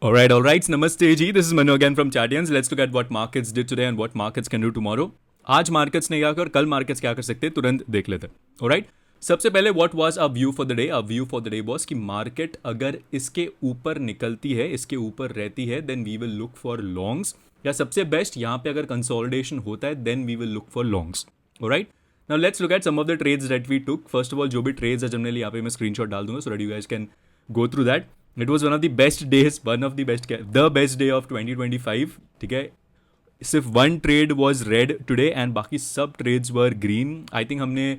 All right. Namaste ji. This is Manu again from Chatians. Let's look at what markets did today and what markets can do tomorrow. आज markets ने क्या किया और कल markets क्या कर सकते हैं तुरंत देख लेते हैं. ऑलराइट, सबसे पहले what was a view for the day. A view for the day was कि मार्केट अगर इसके ऊपर निकलती है, इसके ऊपर रहती है, then we will look for longs. या सबसे बेस्ट यहाँ पे अगर कंसोलिडेशन होता है then we will look for longs. Alright, now let's look at some of the trades that we took. First of all जो भी ट्रेड्स है जनरली यहाँ पे मैं स्क्रीनशॉट डाल दूंगा so that you guys can go through that. It was one of the best days, the best day of 2025. ठीक है, सिर्फ one trade was red today and बाकी सब trades were green. I think हमने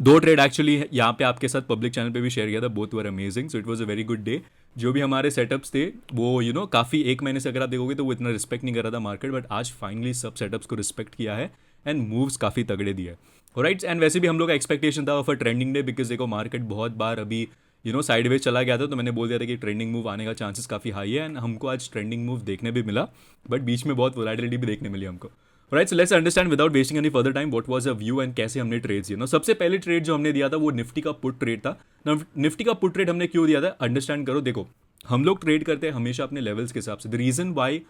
दो trade actually यहाँ पे आपके साथ पब्लिक चैनल पे भी शेयर किया था. Both were amazing, so it was a very good day. जो भी हमारे सेटअप्स थे वो काफ़ी एक महीने से अगर आप देखोगे तो वो इतना रिस्पेक्ट नहीं कर रहा था मार्केट, बट आज फाइनली सब सेटअप्स को रिस्पेक्ट किया है एंड मूव्स काफ़ी तगड़े दिए. राइट, एंड वैसे भी हम लोग का एक्सपेक्टेशन था of a trending day, because देखो मार्केट बहुत बार अभी साइडवेज चला गया था, तो मैंने बोल दिया था कि ट्रेंडिंग मूव आने का चांसेस काफ़ी हाई है एंड हमको आज ट्रेंडिंग मूव देखने भी मिला, बट बीच में बहुत वोलेटिलिटी भी देखने मिली हमको. Right, so let's understand without wasting any further time what was a view and कैसे हमने ट्रेड्स दिए. सबसे पहले ट्रेड जो हमने दिया था वो निफ्टी का पुट ट्रेड था. निफ्टी का पुट ट्रेड हमने क्यों दिया था अंडरस्टैंड करो. देखो हम लोग ट्रेड करते हैं हमेशा अपने लेवल्स के हिसाब से. The reason why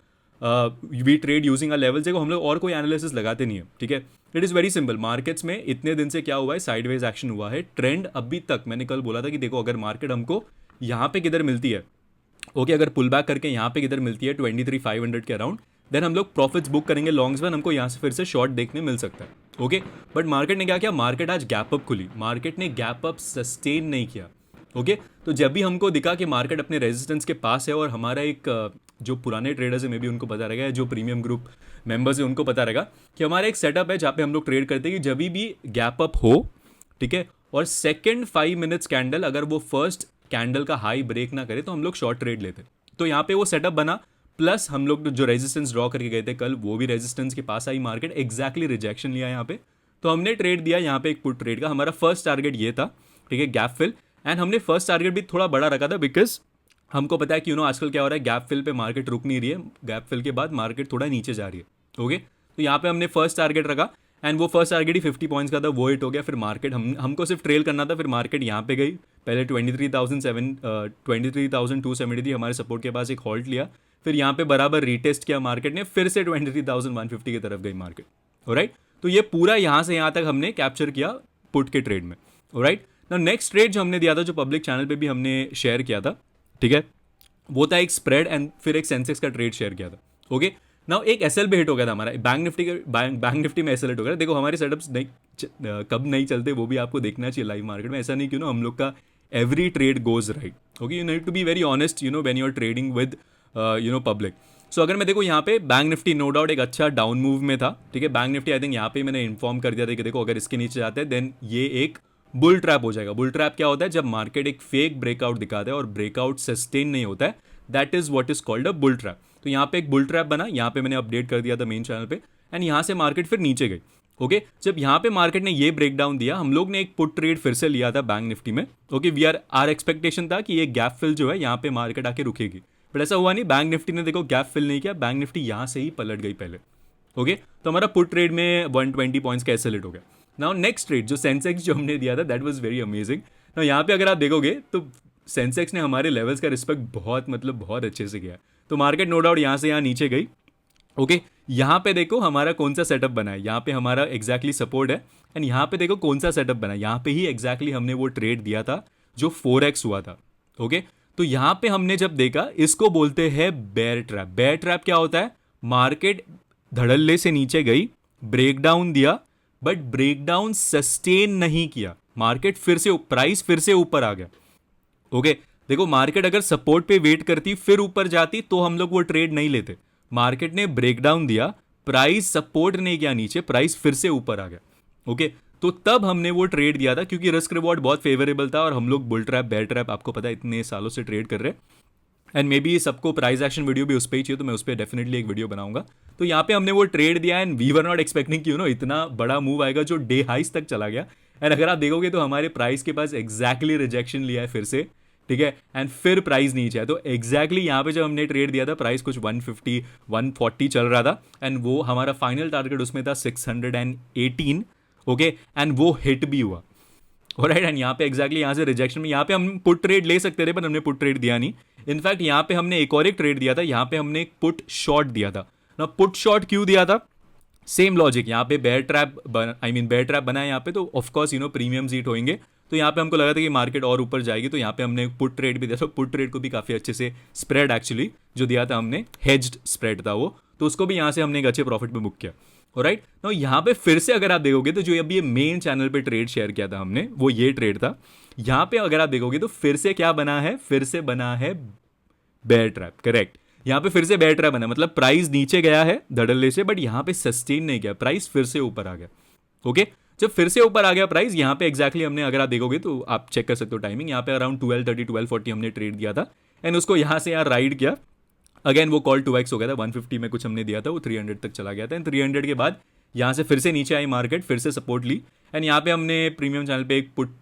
we trade using a levels, देखो हम लोग और कोई एनालिसिस लगाते नहीं है. ठीक है, it is very simple. Markets में इतने दिन से क्या हुआ है, साइडवेज एक्शन हुआ है. ट्रेंड अभी तक मैंने कल बोला था कि देखो अगर मार्केट हमको यहाँ पे किधर मिलती है, ओके अगर पुल बैक करके यहाँ पे किधर मिलती है 23,500 के अराउंड, देन हम लोग प्रॉफिट्स बुक करेंगे लॉन्ग्स में, हमको यहाँ से फिर से शॉर्ट देखने मिल सकता है. ओके, बट मार्केट ने क्या किया, मार्केट आज गैप अप खुली, मार्केट ने गैप अप सस्टेन नहीं किया. ओके, तो जब भी हमको दिखा कि मार्केट अपने रेजिस्टेंस के पास है और हमारा एक जो पुराने ट्रेडर्स है मे बी उनको पता रहेगा, जो प्रीमियम ग्रुप मेंबर्स है उनको पता रहेगा कि हमारा एक सेटअप है जहाँ पे हम लोग ट्रेड करते हैं कि जब भी गैप अप हो, ठीक है, और सेकेंड 5 मिनट्स कैंडल अगर वो फर्स्ट कैंडल का हाई ब्रेक ना करे तो हम लोग शॉर्ट ट्रेड लेते. तो यहाँ पे वो सेटअप बना, प्लस हम लोग जो रेजिस्टेंस ड्रॉ करके गए थे कल वो भी रेजिस्टेंस के पास आई, मार्केट एग्जैक्टली रिजेक्शन लिया यहाँ पे, तो हमने ट्रेड दिया यहाँ पे एक पुट ट्रेड का. हमारा फर्स्ट टारगेट ये था, ठीक है, गैप फिल. एंड हमने फर्स्ट टारगेट भी थोड़ा बड़ा रखा था बिकॉज हमको पता है कि आजकल क्या हो रहा है, गैप फिल पे मार्केट रुक नहीं रही है, गैप फिल के बाद मार्केट थोड़ा नीचे जा रही है. ओके, तो यहाँ पे हमने फर्स्ट टारगेट रखा एंड वो फर्स्ट टारगेट ही 50 पॉइंट्स का था, वो हिट हो गया. फिर मार्केट हमको सिर्फ ट्रेल करना था, फिर मार्केट यहाँ पे गई, पहले 23,273 हमारे सपोर्ट के पास एक हॉल्ट लिया, फिर यहाँ पे बराबर रीटेस्ट किया मार्केट ने, फिर से 23,150 की तरफ गई मार्केट. ऑलराइट, तो ये पूरा यहाँ से यहाँ तक हमने कैप्चर किया पुट के ट्रेड में. ऑलराइट, नाउ नेक्स्ट ट्रेड जो हमने दिया था, जो पब्लिक चैनल पे भी हमने शेयर किया था, ठीक है, वो था एक स्प्रेड एंड फिर एक सेंसेक्स का ट्रेड शेयर किया था. ओके, नाउ एक एसएल भी हिट हो गया था हमारा, बैंक निफ्टी में एसएल हिट हो गया. देखो हमारे सेटअप्स कब नहीं चलते वो भी आपको देखना चाहिए लाइव मार्केट में. ऐसा नहीं क्यों हम लोग का every trade goes right. Okay, you need to be very honest when you are trading with public. So अगर मैं देखो यहाँ पे बैंक निफ्टी नो डाउट एक अच्छा डाउन मूव में था. ठीक है, बैंक निफ्टी आई थिंक यहाँ पे मैंने इन्फॉर्म कर दिया था कि देखो अगर इसके नीचे जाते हैं देन ये एक बुल ट्रैप हो जाएगा. बुल ट्रैप क्या होता है, जब मार्केट एक फेक ब्रेकआउट दिखाता है और ब्रेकआउट सस्टेन नहीं होता है, that is what is called a bull trap. तो यहाँ पे एक बुल ट्रैप बना, यहाँ पे मैंने अपडेट कर दिया था मेन चैनल पे, एंड यहाँ से मार्केट फिर नीचे गई. ओके, जब यहाँ पे मार्केट ने ये ब्रेक डाउन दिया, हम लोग ने एक पुट ट्रेड फिर से लिया था बैंक निफ्टी में. ओके, वी आर एक्सपेक्टेशन था कि ये गैप फिल जो है यहाँ पे मार्केट आके रुकेगी, बट ऐसा हुआ नहीं. बैंक निफ्टी ने देखो गैप फिल नहीं किया, बैंक निफ्टी यहाँ से ही पलट गई पहले. ओके, तो हमारा पुट ट्रेड में 120 पॉइंट्स का एसएल हिट हो गया. नाउ नेक्स्ट ट्रेड जो सेंसेक्स जो हमने दिया था that was very amazing. Now यहाँ पे अगर आप देखोगे तो सेंसेक्स ने हमारे लेवल्स का रिस्पेक्ट बहुत अच्छे से किया. तो मार्केट नो डाउट यहाँ से यहाँ नीचे गई. ओके, यहाँ पे देखो हमारा कौन सा सेटअप बना है, यहाँ पे हमारा एग्जैक्टली सपोर्ट है, एंड यहाँ पे देखो कौन सा सेटअप बना है, यहाँ पे ही एग्जैक्टली हमने वो ट्रेड दिया था जो 4x हुआ था. ओके, तो यहाँ पे हमने जब देखा, इसको बोलते हैं बेयर ट्रैप. बेयर ट्रैप क्या होता है, मार्केट धड़ल्ले से नीचे गई, ब्रेकडाउन दिया, बट ब्रेकडाउन सस्टेन नहीं किया, मार्केट प्राइस फिर से ऊपर आ गया. ओके, देखो मार्केट अगर सपोर्ट पे वेट करती फिर ऊपर जाती तो हम लोग वो ट्रेड नहीं लेते. मार्केट ने ब्रेकडाउन दिया, प्राइस सपोर्ट नहीं किया नीचे, प्राइस फिर से ऊपर आ गया. ओके, तो तब हमने वो ट्रेड दिया था क्योंकि रिस्क रिवॉर्ड बहुत फेवरेबल था और हम लोग बुल ट्रैप बेयर ट्रैप आपको पता है इतने सालों से ट्रेड कर रहे हैं. एंड मे बी सबको प्राइस एक्शन वीडियो भी उस पर ही चाहिए, तो मैं उस पर डेफिनेटली एक वीडियो बनाऊंगा. तो यहाँ पे हमने वो ट्रेड दिया and we were not expecting कि इतना बड़ा मूव आएगा जो डे हाइस तक चला गया. एंड अगर आप देखोगे तो हमारे प्राइस के पास एग्जैक्टली रिजेक्शन लिया है फिर से. ठीक है, एंड फिर प्राइस नीचे है. तो एग्जैक्टली यहाँ पे जब हमने ट्रेड दिया था प्राइस कुछ 150 140 चल रहा था, एंड वो हमारा फाइनल टारगेट उसमें था 618. ओके, एंड वो हिट भी हुआ. ऑलराइट, एंड यहाँ पे एग्जैक्टली यहाँ से रिजेक्शन में, यहाँ पे हम पुट ट्रेड ले सकते थे पर हमने पुट ट्रेड दिया नहीं। इनफैक्ट यहाँ पे हमने एक और एक ट्रेड दिया था, यहाँ पे हमने एक पुट शॉर्ट दिया था ना। पुट शॉर्ट क्यों दिया था? सेम लॉजिक, यहाँ पे बेयर ट्रैप बेयर ट्रैप बना है यहाँ पे, तो ऑफकोर्स प्रीमियम्स हीट होंगे, तो यहाँ पे हमको लगा था कि मार्केट और ऊपर जाएगी, तो यहाँ पे हमने पुट ट्रेड भी दिया था। पुट ट्रेड को भी काफ़ी अच्छे से स्प्रेड एक्चुअली जो दिया था हमने, हेज्ड स्प्रेड था वो, तो उसको भी यहाँ से हमने एक अच्छे प्रॉफिट में बुक किया। राइट ना, यहाँ पे फिर से अगर आप देखोगे तो जो अभी ये मेन चैनल पे ट्रेड शेयर किया था हमने, वो ये ट्रेड था। यहाँ पे अगर आप देखोगे तो फिर से क्या बना है, फिर से बना है बेयर ट्रैप। करेक्ट, यहाँ पे फिर से बेयर ट्रैप बना, मतलब प्राइस नीचे गया है धड़ल्ले से, बट यहाँ पे सस्टेन नहीं किया, प्राइस फिर से ऊपर आ गया। ओके, जब फिर से ऊपर आ गया प्राइस, यहाँ पे एग्जैक्टली हमने, अगर आप देखोगे तो आप चेक कर सकते हो टाइमिंग, यहाँ पे अराउंड 12:30 12:40 हमने ट्रेड दिया था, एंड उसको यहाँ से यहाँ राइड किया। अगेन वो कॉल 2x हो गया था, 150 में कुछ हमने दिया था, वो 300 तक चला गया था, एंड 300 के बाद यहाँ से फिर से नीचे आई मार्केट, फिर से सपोर्ट ली, एंड यहाँ पे हमने प्रीमियम चैनल पे एक पुट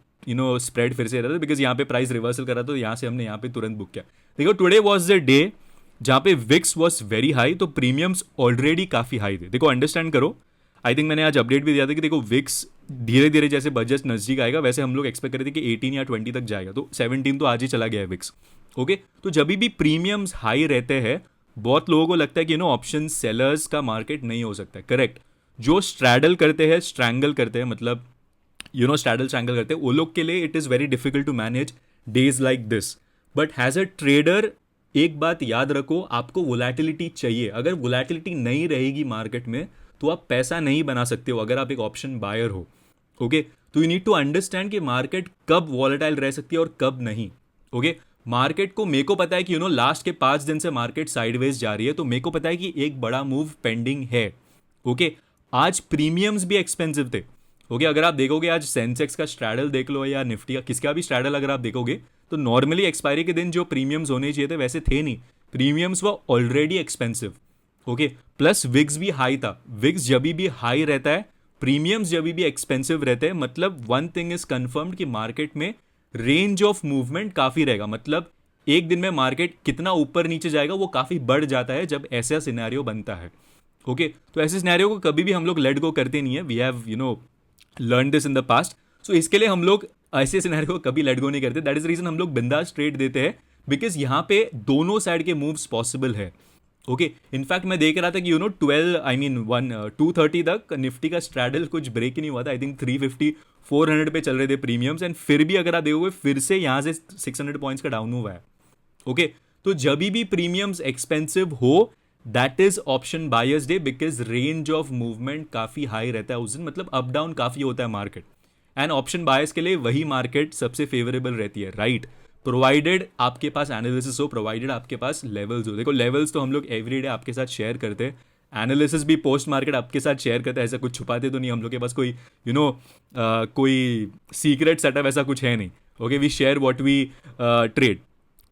स्प्रेड फिर से रहता था, बिकॉज यहाँ पे प्राइस रिवर्सल करा, तो यहाँ से हमने यहाँ पे तुरंत बुक किया। देखो टुडे वॉज द डे जहाँ पे विक्स वॉज वेरी हाई, तो प्रीमियम्स ऑलरेडी काफ़ी हाई थे। देखो अंडरस्टैंड करो, आई थिंक मैंने आज अपडेट भी दिया था कि देखो विक्स धीरे धीरे जैसे बजट नजदीक आएगा, वैसे हम लोग एक्सपेक्ट कर रहे थे कि 18 या 20 तक जाएगा, तो 17 तो आज ही चला गया है विक्स। ओके, तो जब भी प्रीमियम्स हाई रहते हैं, बहुत लोगों को लगता है कि ऑप्शन सेलर्स का मार्केट नहीं हो सकता है। करेक्ट, जो स्ट्रैडल करते हैं, स्ट्रैंगल करते हैं, मतलब स्ट्रैडल स्ट्रैंगल करते हैं, वो लोग के लिए it is very difficult to manage days like this. But as a trader एक बात याद रखो, आपको वोलैटिलिटी चाहिए। अगर वोलैटिलिटी नहीं रहेगी मार्केट में तो आप पैसा नहीं बना सकते हो, अगर आप एक ऑप्शन बायर हो। ओके, तो यू नीड टू अंडरस्टैंड कि मार्केट कब वॉलेटाइल रह सकती है और कब नहीं। ओके, मार्केट को, मेरे को पता है कि लास्ट के 5 दिन से मार्केट साइडवेज जा रही है, तो मेरे को पता है कि एक बड़ा मूव पेंडिंग है। ओके, आज प्रीमियम्स भी एक्सपेंसिव थे। ओके, अगर आप देखोगे आज सेंसेक्स का स्ट्रैडल देख लो या निफ्टी का, किसका भी स्ट्रैडल अगर आप देखोगे, तो नॉर्मली एक्सपायरी के दिन जो प्रीमियम्स होने चाहिए थे वैसे थे नहीं, प्रीमियम्स वो already expensive. Okay, plus VIX भी हाई था। विक्स जब भी हाई रहता है, प्रीमियम्स जब भी एक्सपेंसिव रहते हैं, मतलब वन थिंग इज कंफर्म्ड कि मार्केट में रेंज ऑफ मूवमेंट काफ़ी रहेगा। मतलब एक दिन में मार्केट कितना ऊपर नीचे जाएगा वो काफ़ी बढ़ जाता है जब ऐसा सिनेरियो बनता है। ओके, तो ऐसे सिनेरियो को कभी भी हम लोग लेट गो करते नहीं है। We have learn this in the past, so इसके लिए हम लोग ऐसे सिनेरियो को कभी लेट गो नहीं करते। दैट इज रीजन हम लोग बिंदास ट्रेड देते हैं, बिकॉज यहाँ पे दोनों साइड के मूव्स पॉसिबल है। ओके, इनफैक्ट मैं देख रहा था कि 230 तक निफ्टी का स्ट्रैडल कुछ ब्रेक ही नहीं हुआ था। आई थिंक 350 400 पे चल रहे थे प्रीमियम्स, एंड फिर भी अगर आप देखोगे फिर से यहाँ से 600 पॉइंट्स का डाउन हुआ है। ओके, तो जब भी प्रीमियम्स एक्सपेंसिव हो, that is option buyers day, because range of movement काफ़ी हाई रहता है उस दिन, मतलब अप डाउन काफ़ी होता है मार्केट, एंड ऑप्शन बायर्स के लिए वही मार्केट सबसे फेवरेबल रहती है। राइट, प्रोवाइडेड आपके पास एनालिसिस हो, प्रोवाइडेड आपके पास लेवल्स हो। देखो लेवल्स तो हम लोग एवरीडे आपके साथ शेयर करते हैं, एनालिसिस भी पोस्ट मार्केट आपके साथ शेयर करते हैं, ऐसा कुछ छुपाते तो नहीं हम लोग के पास, कोई कोई सीक्रेट सेटअप ऐसा कुछ है नहीं। Okay, we share what we trade.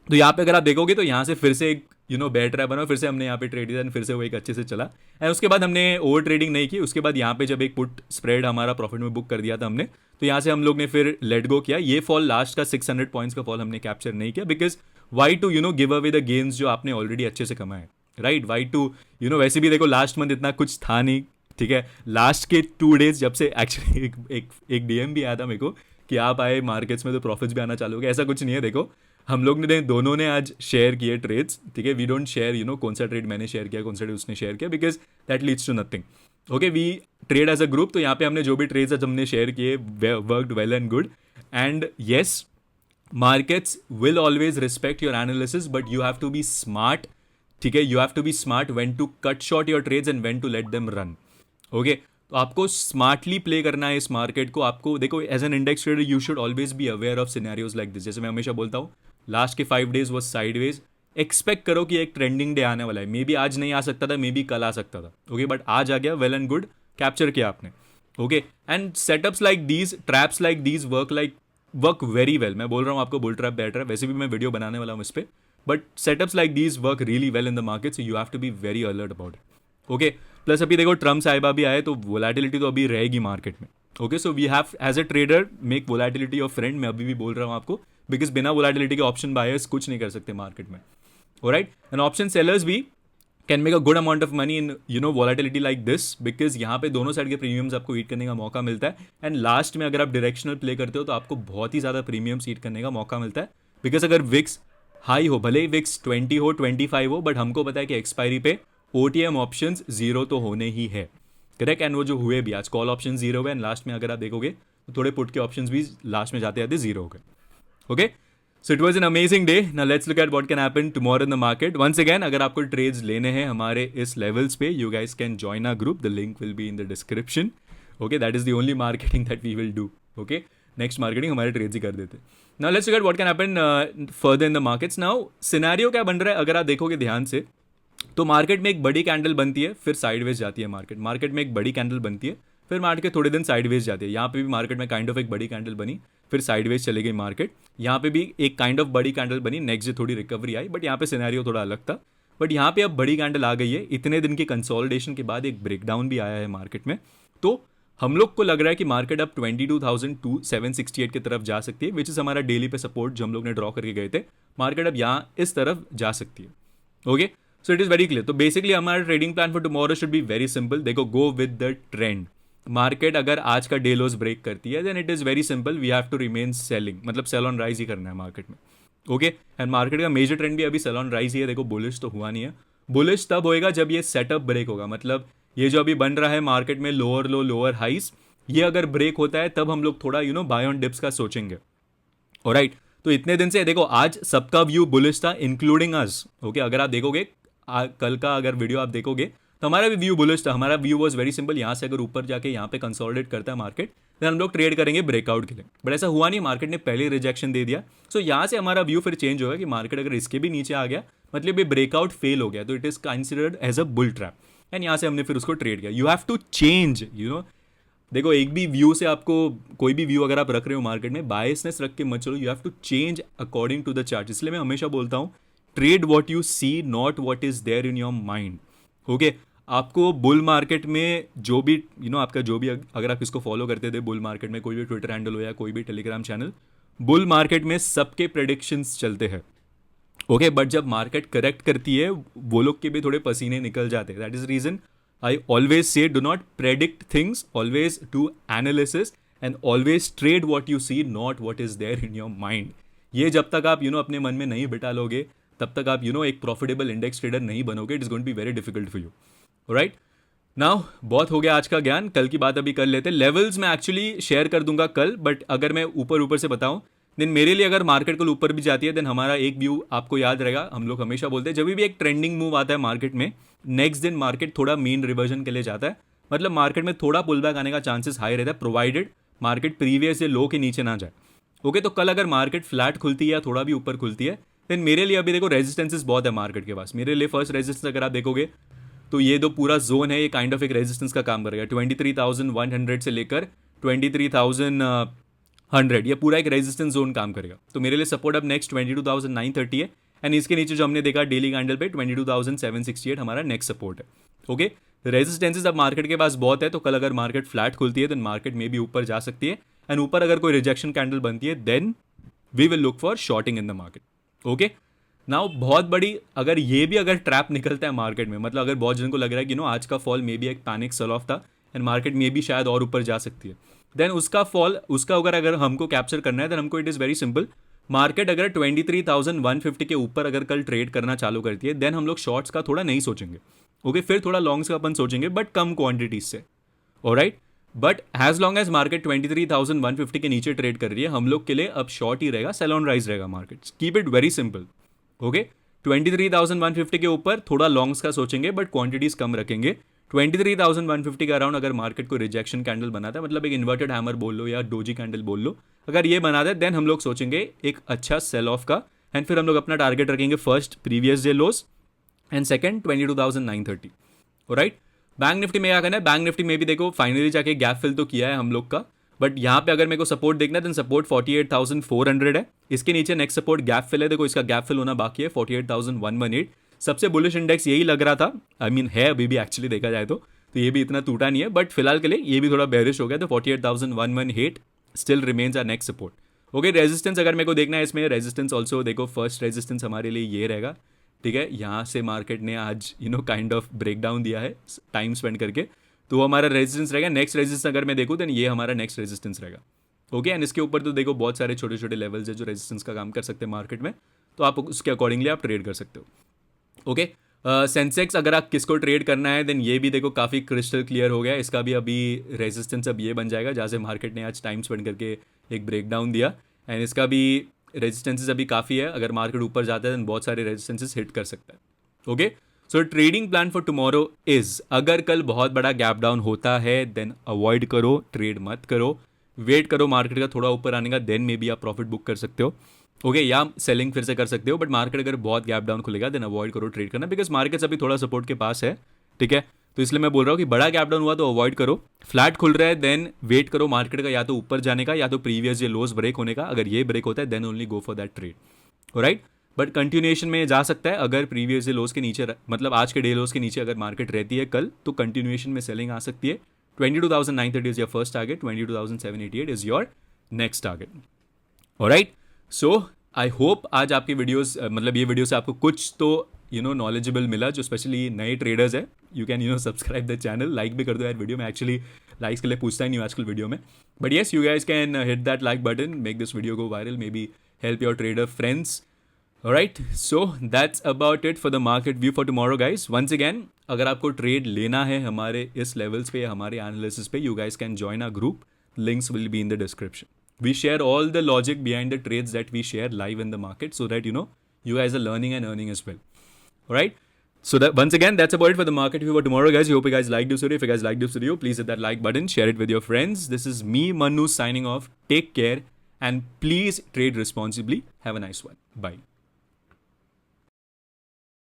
तो यहाँ पे अगर आप देखोगे तो यहाँ से फिर से एक बेयर ट्रैप बना, फिर से हमने यहाँ पे ट्रेड दिया, फिर से वो एक अच्छे से चला, एंड उसके बाद हमने ओवर ट्रेडिंग नहीं की। उसके बाद यहाँ पे जब एक पुट स्प्रेड हमारा प्रॉफिट में बुक कर दिया था हमने, तो यहाँ से हम लोग ने फिर लेट गो किया। ये फॉल लास्ट का 600 पॉइंट्स का फॉल हमने कैप्चर नहीं किया, because why to give away the gains जो आपने ऑलरेडी अच्छे से कमाए। राइट, वाई टू वैसे भी देखो लास्ट मंथ इतना कुछ था नहीं, ठीक है। लास्ट के 2 डेज जब से एक्चुअली एक डीएम भी आया था मेरे को कि आप आए मार्केट्स में तो प्रॉफिट्स भी आना चालू हो गया, ऐसा कुछ नहीं है। देखो हम लोग ने दोनों ने आज शेयर किए ट्रेड्स, ठीक है। वी डोंट शेयर कौन सा ट्रेड मैंने शेयर किया, कौन सा ट्रेड उसने शेयर किया, because that leads to nothing. Okay, we trade as a group, तो यहाँ पे हमने जो भी ट्रेड्स आज हमने शेयर किए worked well and good, and yes markets will always respect your analysis, but you have to be smart, ठीक है। You have to be smart when to cut short your trades and when to let them run. Okay, तो आपको smartly play करना है इस market को। आपको देखो as an index trader you should always be aware of scenarios like this. जैसे मैं हमेशा बोलता हूँ, लास्ट के 5 डेज वॉज साइडवेज, एक्सपेक्ट करो कि एक ट्रेंडिंग डे आने वाला है। मे बी आज नहीं आ सकता था, मे बी कल आ सकता था, ओके, बट आज आ गया, वेल एंड गुड, कैप्चर किया आपने। Okay, and setups like these, traps like these work very well. मैं बोल रहा हूँ आपको बुल ट्रैप बेयर ट्रैप, वैसे भी मैं वीडियो बनाने वाला हूँ इस पर, but setups like these work really well in the market, so you have to be very alert about it. Okay, plus अभी देखो ट्रम्प साहिबा भी आए, तो वोलैटिलिटी तो अभी रहेगी मार्केट में। Okay, so we have as a trader make volatility your friend. मैं अभी भी बोल रहा हूँ आपको, बिकॉज बिना वोलैटिलिटी के ऑप्शन बायर्स कुछ नहीं कर सकते मार्केट में। ऑलराइट, एंड ऑप्शन सेलर्स भी can make a good amount of money in volatility like this, because यहाँ पे दोनों साइड के प्रीमियम्स आपको ईट करने का मौका मिलता है. एंड लास्ट में अगर आप डायरेक्शनल प्ले करते हो तो आपको बहुत ही ज़्यादा प्रीमियम्स ईट करने का मौका मिलता है. बिकॉज अगर विक्स हाई हो, भले ही विक्स 20 हो 25 हो, बट हमको पता है कि एक्सपायरी पे OTM ऑप्शन जीरो तो होने ही है. करेक्ट. एंड वो जो हुए भी आज कॉल ऑप्शन जीरो हुए, एंड लास्ट में अगर आप देखोगे तो थोड़े पुट के ऑप्शन भी लास्ट में जाते जाते जीरो हो गए. Okay, so it was an amazing day. Now let's look at what can happen tomorrow in the market. Once again, अगर आपको ट्रेड्स लेने हैं हमारे इस लेवल्स पे, you guys can join our group. The link will be in the description. Okay, that is the only marketing that we will do. Okay, next marketing हमारे trades ही कर देते. Now let's look at what can happen further in the markets. Now scenario क्या बन रहा है अगर आप देखोगे ध्यान से, तो मार्केट में एक बड़ी कैंडल बनती है, फिर साइडवेज जाती है. मार्केट में एक बड़ी कैंडल बनती है, फिर मार्केट थोड़े दिन साइडवेज जाती है. यहाँ पे भी मार्केट में काइंड ऑफ एक बड़ी कैंडल बनी, फिर साइडवेज चली गई मार्केट. यहाँ पे भी एक काइंड ऑफ बड़ी कैंडल बनी, नेक्स्ट डे थोड़ी रिकवरी आई, बट यहाँ पे सिनेरियो थोड़ा अलग था. बट यहाँ पे अब बड़ी कैंडल आ गई है. इतने दिन की कंसोलिडेशन के बाद एक ब्रेकडाउन भी आया है मार्केट में. तो हम लोग को लग रहा है कि मार्केट अब 22,768 की तरफ जा सकती है, विच इज़ हमारा डेली पे सपोर्ट जो हम लोग ने ड्रॉ करके गए थे. मार्केट अब यहाँ इस तरफ जा सकती है. Okay, so it is very clear. तो बेसिकली हमारा trading plan for tomorrow should be very simple. देखो, go with the trend. Market अगर आज का डे लोज ब्रेक करती है, then it is very simple, we have to remain selling, मतलब sell on rise ही करना है मार्केट में. ओके, एंड मार्केट का मेजर ट्रेंड भी अभी सेल ऑन राइज ही है. देखो, बुलिश तो हुआ नहीं है. बुलिश तब होएगा जब ये सेटअप ब्रेक होगा. मतलब ये जो अभी बन रहा है मार्केट में लोअर लो लोअर हाइस, ये अगर ब्रेक होता है तब हम लोग थोड़ा बाय ऑन डिप्स का सोचेंगे. ऑलराइट, तो इतने दिन से देखो आज सबका व्यू बुलिश था, इंक्लूडिंग अस. ओके, अगर आप देखोगे कल का अगर वीडियो आप देखोगे तो हमारा भी व्यू बुलिश था. हमारा व्यू वॉज वेरी सिंपल, यहाँ से अगर ऊपर जाके यहाँ पे कंसोलिडेट करता है मार्केट, देन हम लोग ट्रेड करेंगे ब्रेकआउट के लिए. बट ऐसा हुआ नहीं, मार्केट ने पहले रिजेक्शन दे दिया. सो यहाँ से हमारा व्यू फिर चेंज होगा कि मार्केट अगर इसके भी नीचे आ गया, मतलब ये ब्रेकआउट फेल हो गया, तो it is considered as a bull trap. And यहाँ से हमने फिर उसको ट्रेड किया. यू हैव टू चेंज, देखो, एक भी व्यू से आपको कोई भी व्यू अगर आप रख रहे हो मार्केट में, बायसनेस रख के मत चलो. You have to change according to the chart. इसलिए मैं हमेशा बोलता हूँ, trade what you see, not what is there in your mind. Okay, आपको बुल मार्केट में जो भी आपका जो भी, अगर आप इसको फॉलो करते थे बुल मार्केट में, कोई भी ट्विटर हैंडल हो या कोई भी टेलीग्राम चैनल, बुल मार्केट में सबके प्रेडिक्शंस चलते हैं. ओके, बट जब मार्केट करेक्ट करती है, वो लोग के भी थोड़े पसीने निकल जाते हैं. That is reason I always say do not predict things, always do analysis and always trade what you see, not what is there in your mind. ये जब तक आप अपने मन में नहीं बिठा लोगे, तब तक आप एक प्रॉफिटेबल इंडेक्स ट्रेडर नहीं बनोगे. It is going to be very difficult for you. Right, now बहुत हो गया आज का ज्ञान, कल की बात अभी कर लेते हैं. लेवल्स मैं एक्चुअली शेयर कर दूंगा कल, बट अगर मैं ऊपर से बताऊं, देन मेरे लिए अगर मार्केट कल ऊपर भी जाती है, देन हमारा एक व्यू आपको याद रहेगा. हम लोग हमेशा बोलते हैं जब भी एक ट्रेंडिंग मूव आता है मार्केट में, नेक्स्ट दिन मार्केट थोड़ा मीन रिवर्जन के लिए जाता है. मतलब मार्केट में थोड़ा पुल बैक आने का चांसेस हाई रहता है, प्रोवाइडेड मार्केट प्रीवियस लो के नीचे ना जाए. ओके, तो कल अगर मार्केट फ्लैट खुलती है या थोड़ा भी ऊपर खुलती है, देन मेरे लिए अभी देखो रेजिस्टेंसेस बहुत है मार्केट के पास. मेरे लिए फर्स्ट रेजिस्टेंस अगर आप देखोगे तो ये जो पूरा जोन है, ये काइंड ऑफ एक रेजिस्टेंस का काम करेगा. 23,100 से लेकर 23,100, ये पूरा एक रेजिस्टेंस जोन काम करेगा. तो मेरे लिए सपोर्ट अब नेक्स्ट 22,930 है. एंड इसके नीचे जो हमने देखा डेली कैंडल पे 22,768 हमारा नेक्स्ट सपोर्ट है. ओके, रेजिस्टेंसेस अब मार्केट के पास बहुत है. तो कल अगर मार्केट फ्लैट खुलती है, तो मार्केट में भी ऊपर जा सकती है. एंड ऊपर अगर कोई रिजेक्शन कैंडल बनती है, then we will look for shorting in the market. Okay, now बहुत बड़ी अगर ये भी अगर ट्रैप निकलता है मार्केट में, मतलब अगर बहुत जन को लग रहा है कि आज का फॉल मे बी एक पैनिक सेल ऑफ था एंड मार्केट में भी शायद और ऊपर जा सकती है, देन उसका फॉल उसका अगर हमको कैप्चर करना है, देन हमको it is very simple. Market अगर 23,150 के ऊपर अगर कल ट्रेड करना चालू करती है, देन हम लोग शॉर्ट्स का थोड़ा नहीं सोचेंगे. ओके, फिर थोड़ा लॉन्ग्स का अपन सोचेंगे, बट कम क्वांटिटीज से. Alright, but as long as market 23,150 के नीचे ट्रेड कर रही है, हम लोग के लिए अब शॉर्ट ही रहेगा, सेल ऑन राइज रहेगा market. Keep it very simple. Okay, 23,150 के ऊपर थोड़ा लॉन्ग्स का सोचेंगे, बट क्वांटिटीज कम रखेंगे. 23,150 के अराउंड अगर मार्केट को रिजेक्शन कैंडल बनाता है, मतलब एक इन्वर्टेड हैमर बोल लो या डोजी कैंडल बोल लो, अगर ये बनाता है, देन हम लोग सोचेंगे एक अच्छा सेल ऑफ का. एंड फिर हम लोग अपना टारगेट रखेंगे first previous day loss and second 22,930. Right, bank Nifty में क्या करना है, बैंक निफ्टी में भी देखो फाइनली जाके गैप फिल तो किया है हम लोग का, बट यहाँ पे अगर मेरे को सपोर्ट देखना है, देन सपोर्ट 48,400 है. इसके नीचे नेक्स्ट सपोर्ट गैप फिल है. देखो, इसका गैप फिल होना बाकी है 48,118. सबसे बुलिश इंडेक्स यही लग रहा था, आई मीन है अभी भी एक्चुअली देखा जाए तो ये भी इतना टूटा नहीं है, बट फिलहाल के लिए ये भी थोड़ा बेरिश हो गया. तो 48,118 still remains our next support. Okay, resistance अगर मेरे को देखना है, इसमें रेजिस्टेंस ऑल्सो देखो, फर्स्ट रेजिस्टेंस हमारे लिए ये रहेगा ठीक है, यहाँ से मार्केट ने आज काइंड ऑफ ब्रेक डाउन दिया है टाइम स्पेंड करके, तो वो हमारा रेजिस्टेंस रहेगा। नेक्स्ट रेजिस्टेंस अगर मैं देखूँ देन ये हमारा नेक्स्ट रेजिस्टेंस रहेगा। ओके, एंड इसके ऊपर तो देखो बहुत सारे छोटे छोटे लेवल्स है जो रेजिस्टेंस का काम कर सकते हैं मार्केट में, तो आप उसके अकॉर्डिंगली आप ट्रेड कर सकते हो। ओके, सेंसेक्स अगर आप किसको ट्रेड करना है देन ये भी देखो काफ़ी क्रिस्टल क्लियर हो गया, इसका भी अभी रेजिस्टेंस अब ये बन जाएगा जहाँ से मार्केट ने आज टाइम स्पेंड करके एक ब्रेक डाउन दिया, एंड इसका भी रेजिस्टेंसेस अभी काफ़ी है। अगर मार्केट ऊपर जाता है देन बहुत सारे रेजिस्टेंसेस हिट कर सकता है। Okay, so trading plan for tomorrow is, अगर कल बहुत बड़ा गैप डाउन होता है देन अवॉइड करो, ट्रेड मत करो, वेट करो मार्केट का थोड़ा ऊपर आने का, देन मे बी आप प्रॉफिट बुक कर सकते हो। ओके, या सेलिंग फिर से कर सकते हो, बट मार्केट अगर बहुत गैप डाउन खुलेगा देन अवॉइड करो ट्रेड करना, बिकॉज मार्केट्स अभी थोड़ा सपोर्ट के पास है। ठीक है, तो इसलिए मैं बोल रहा हूँ कि बड़ा गैप डाउन हुआ तो अवॉइड करो, फ्लैट खुल रहा है देन वेट करो मार्केट का या तो ऊपर जाने का या तो प्रीवियस ये लोस ब्रेक होने का, अगर ये ब्रेक होता है then only go for that trade. Right, but continuation में जा सकता है, अगर प्रीवियस लोस के नीचे मतलब आज के डे लोस के नीचे अगर मार्केट रहती है कल तो कंटिन्यूएशन में सेलिंग आ सकती है। 22,930 is your first target, 22,788 is your next target. Alright, so I hope आज आपकी वीडियोस मतलब ये वीडियो से आपको कुछ तो नॉलेजेबल मिला, जो स्पेशली नए ट्रेडर्स है। You can subscribe the channel, like भी कर दो यार वीडियो में, एक्चुअली लाइक्स के लिए पूछता ही नहीं हूँ आजकल वीडियो में, but yes you guys can hit that like button, make this video go viral, maybe help your trader friends. Alright, so that's about it for the market view for tomorrow guys. Once again अगर आपको trade लेना है हमारे इस levels पे या हमारे analysis पे, you guys can join our group, links will be in the description. We share all the logic behind the trades that we share live in the market, so that you guys are learning and earning as well. All right, so that once again that's about it for the market view for tomorrow guys. I hope you guys liked this video. If you guys liked this video, please hit that like button, share it with your friends. This is me Manu signing off. Take care and please trade responsibly. Have a nice one. Bye.